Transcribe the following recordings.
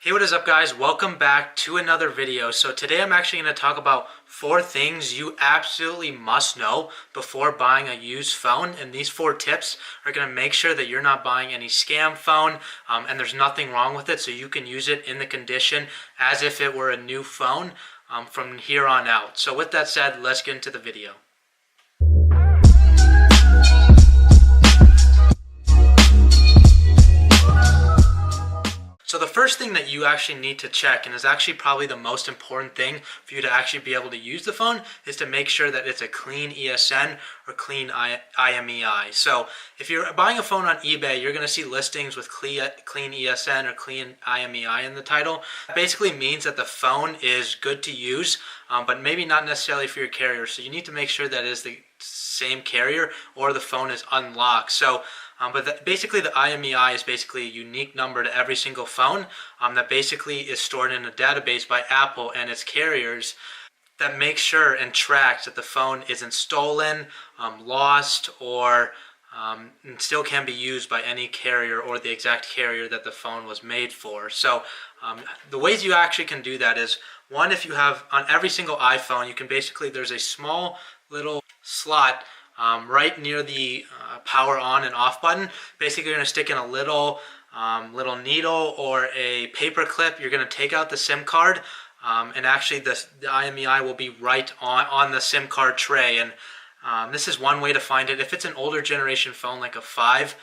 Hey, what is up guys? Welcome back to another video. So today I'm actually going to talk about 4 things you absolutely must know before buying a used phone. And these 4 tips are going to make sure that you're not buying any scam phone and there's nothing wrong with it, so you can use it in the condition as if it were a new phone from here on out. So with that said, let's get into the video. So the first thing that you actually need to check, and is actually probably the most important thing for you to actually be able to use the phone, is to make sure that it's a clean ESN or clean IMEI. So if you're buying a phone on eBay, you're going to see listings with clean ESN or clean IMEI in the title. That basically means that the phone is good to use, but maybe not necessarily for your carrier. So you need to make sure that it is the same carrier or the phone is unlocked. So basically the IMEI is basically a unique number to every single phone that basically is stored in a database by Apple and its carriers that makes sure and tracks that the phone isn't stolen, lost, or and still can be used by any carrier or the exact carrier that the phone was made for. So the ways you actually can do that is, one, if you have on every single iPhone, you can basically, there's a small little slot right near the power on and off button. Basically, you're going to stick in a little needle or a paper clip. You're going to take out the SIM card, and actually the IMEI will be right on the SIM card tray. And this is one way to find it. If it's an older generation phone like a 5,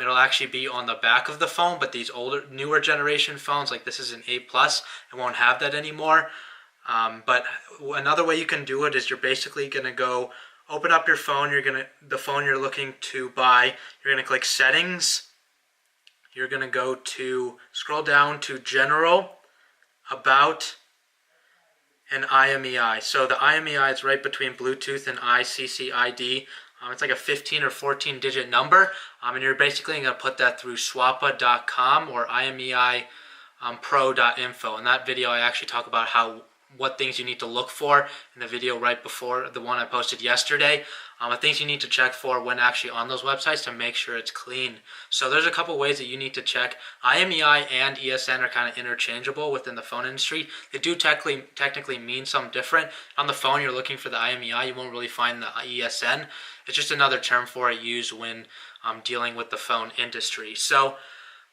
it'll actually be on the back of the phone. But these newer generation phones, like this is an 8 Plus, it won't have that anymore. But another way you can do it is you're basically going to go open up your phone. The phone you're looking to buy. You're going to click Settings. You're going to scroll down to General, About, and IMEI. So the IMEI is right between Bluetooth and ICCID. It's like a 15 or 14 digit number, and you're basically going to put that through swappa.com or IMEI pro.info. In that video, I actually talk about what things you need to look for in the video right before the one I posted yesterday. The things you need to check for when actually on those websites to make sure it's clean. So there's a couple ways that you need to check. IMEI and ESN are kind of interchangeable within the phone industry. They do technically mean something different. On the phone, you're looking for the IMEI. You won't really find the ESN. It's just another term for it used when dealing with the phone industry. So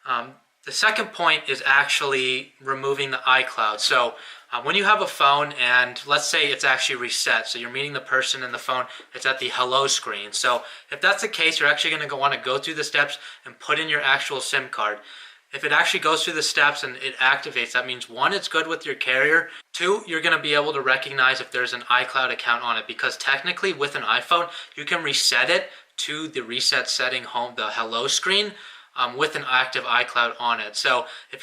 the second point is actually removing the iCloud. So when you have a phone and let's say it's actually reset, so you're meeting the person in the phone, it's at the hello screen. So if that's the case, you're actually going to want to go through the steps and put in your actual SIM card. If it actually goes through the steps and it activates, that means 1, it's good with your carrier. 2, you're going to be able to recognize if there's an iCloud account on it, because technically with an iPhone, you can reset it to the reset setting home, the hello screen, with an active iCloud on it. So if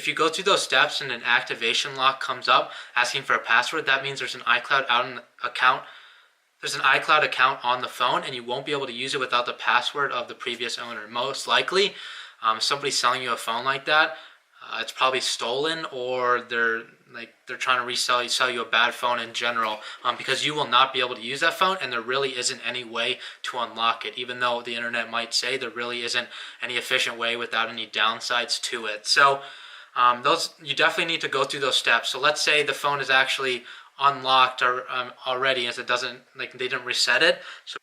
you go through those steps and an activation lock comes up asking for a password, that means there's an iCloud account. There's an iCloud account on the phone, and you won't be able to use it without the password of the previous owner. Most likely, somebody selling you a phone like that, it's probably stolen, or they're trying to sell you a bad phone in general, because you will not be able to use that phone, and there really isn't any way to unlock it. Even though the internet might say, there really isn't any efficient way without any downsides to it. So you definitely need to go through those steps. So let's say the phone is actually unlocked already, as they didn't reset it. So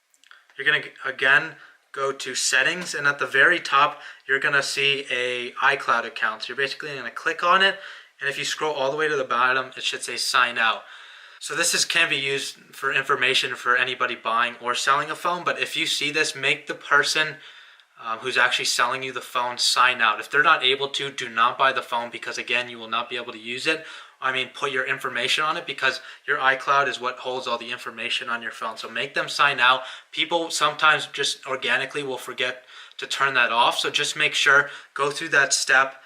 you're going to again go to Settings, and at the very top you're going to see a iCloud account. So you're basically going to click on it, and if you scroll all the way to the bottom, it should say Sign Out. So this can be used for information for anybody buying or selling a phone, but if you see this, make the person who's actually selling you the phone sign out. If they're not able to, do not buy the phone, because again, you will not be able to use it. Put your information on it, because your iCloud is what holds all the information on your phone. So make them sign out. People sometimes just organically will forget to turn that off. So just make sure, go through that step,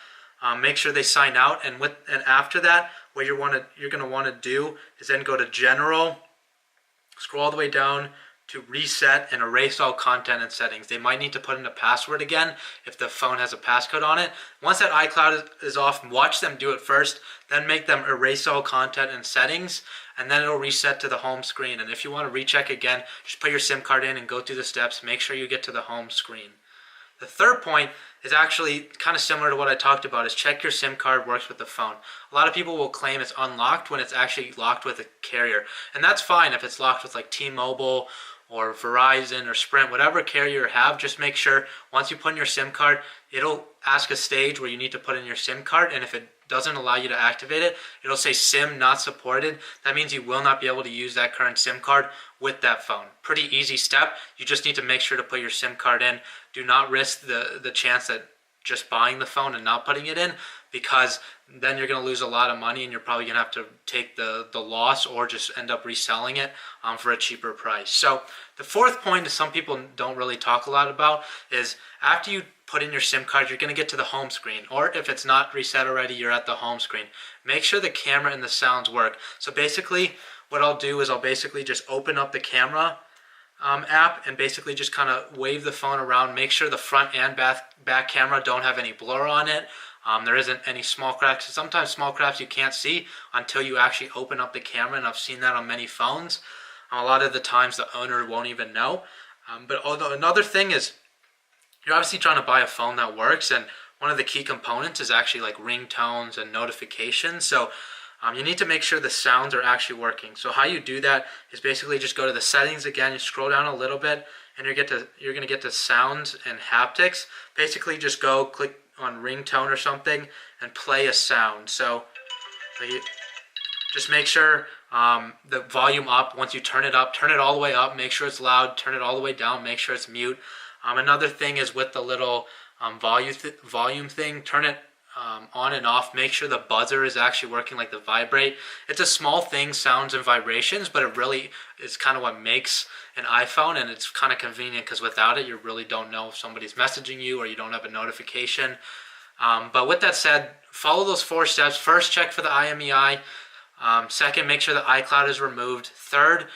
make sure they sign out. And after that, what you're going to want to do is then go to General, scroll all the way down to Reset, and erase all content and settings. They might need to put in a password again if the phone has a passcode on it. Once that iCloud is off, watch them do it first, then make them erase all content and settings, and then it'll reset to the home screen. And if you want to recheck again, just put your SIM card in and go through the steps. Make sure you get to the home screen. The third point is actually kind of similar to what I talked about, is check your SIM card works with the phone. A lot of people will claim it's unlocked when it's actually locked with a carrier. And that's fine if it's locked with like T-Mobile or Verizon or Sprint, whatever carrier you have. Just make sure once you put in your SIM card, it'll ask a stage where you need to put in your SIM card, and if it doesn't allow you to activate it, it'll say SIM not supported. That means you will not be able to use that current SIM card with that phone. Pretty easy step. You just need to make sure to put your SIM card in. Do not risk the chance that just buying the phone and not putting it in, because then you're going to lose a lot of money and you're probably going to have to take the loss or just end up reselling it for a cheaper price. So the fourth point that some people don't really talk a lot about is after you put in your SIM card, you're going to get to the home screen, or if it's not reset already, you're at the home screen. Make sure the camera and the sounds work. So basically what I'll do is I'll basically just open up the camera app and basically just kind of wave the phone around. Make sure the front and back camera don't have any blur on it. There isn't any small cracks. Sometimes small cracks you can't see until you actually open up the camera, and I've seen that on many phones. A lot of the times the owner won't even know. But another thing is, you're obviously trying to buy a phone that works, and one of the key components is actually like ringtones and notifications. So you need to make sure the sounds are actually working. So how you do that is basically just go to the settings again, you scroll down a little bit, and you're going to get to sounds and haptics. Basically just go click on ringtone or something and play a sound. So just make sure the volume up. Once you turn it up, turn it all the way up, make sure it's loud, turn it all the way down, make sure it's mute. Another thing is with the little volume thing, turn it on and off. Make sure the buzzer is actually working, like the vibrate. It's a small thing, sounds and vibrations, but it really is kind of what makes an iPhone, and it's kind of convenient because without it, you really don't know if somebody's messaging you or you don't have a notification. But with that said, follow those 4 steps. First, check for the IMEI. Second, make sure the iCloud is removed. Third,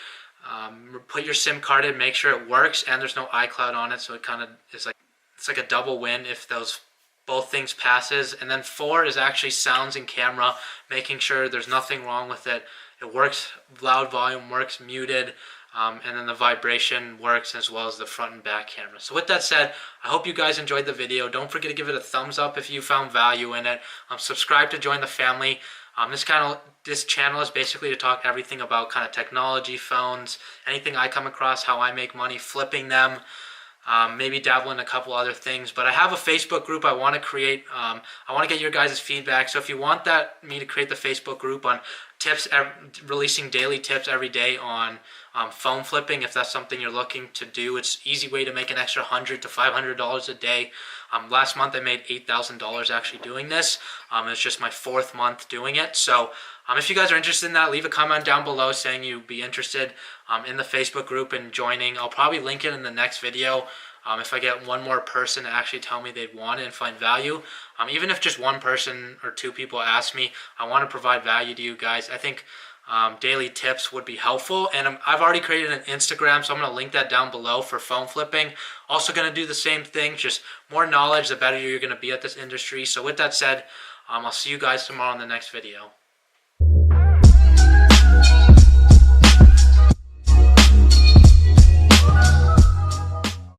put your SIM card in, make sure it works, and there's no iCloud on it, so it kind of is like, it's like a double win if those both things passes. And then 4 is actually sounds and camera, making sure there's nothing wrong with it. It works, loud volume works, muted, and then the vibration works, as well as the front and back camera. So with that said, I hope you guys enjoyed the video. Don't forget to give it a thumbs up if you found value in it. Subscribe to join the family. This channel is basically to talk everything about kind of technology, phones, anything I come across, how I make money flipping them, maybe dabble in a couple other things. But I have a Facebook group I want to create. I want to get your guys' feedback. So if you want me to create the Facebook group on tips, releasing daily tips every day on phone flipping, if that's something you're looking to do, it's an easy way to make an extra $100 to $500 a day. Last month I made $8,000 actually doing this. It's just my 4th month doing it. So if you guys are interested in that, leave a comment down below saying you'd be interested in the Facebook group and joining. I'll probably link it in the next video. If I get one more person to actually tell me they'd want it and find value. Even if just one person or 2 people ask me, I want to provide value to you guys. I think daily tips would be helpful. And I've already created an Instagram, so I'm going to link that down below for phone flipping. Also going to do the same thing, just more knowledge, the better you're going to be at this industry. So with that said, I'll see you guys tomorrow in the next video.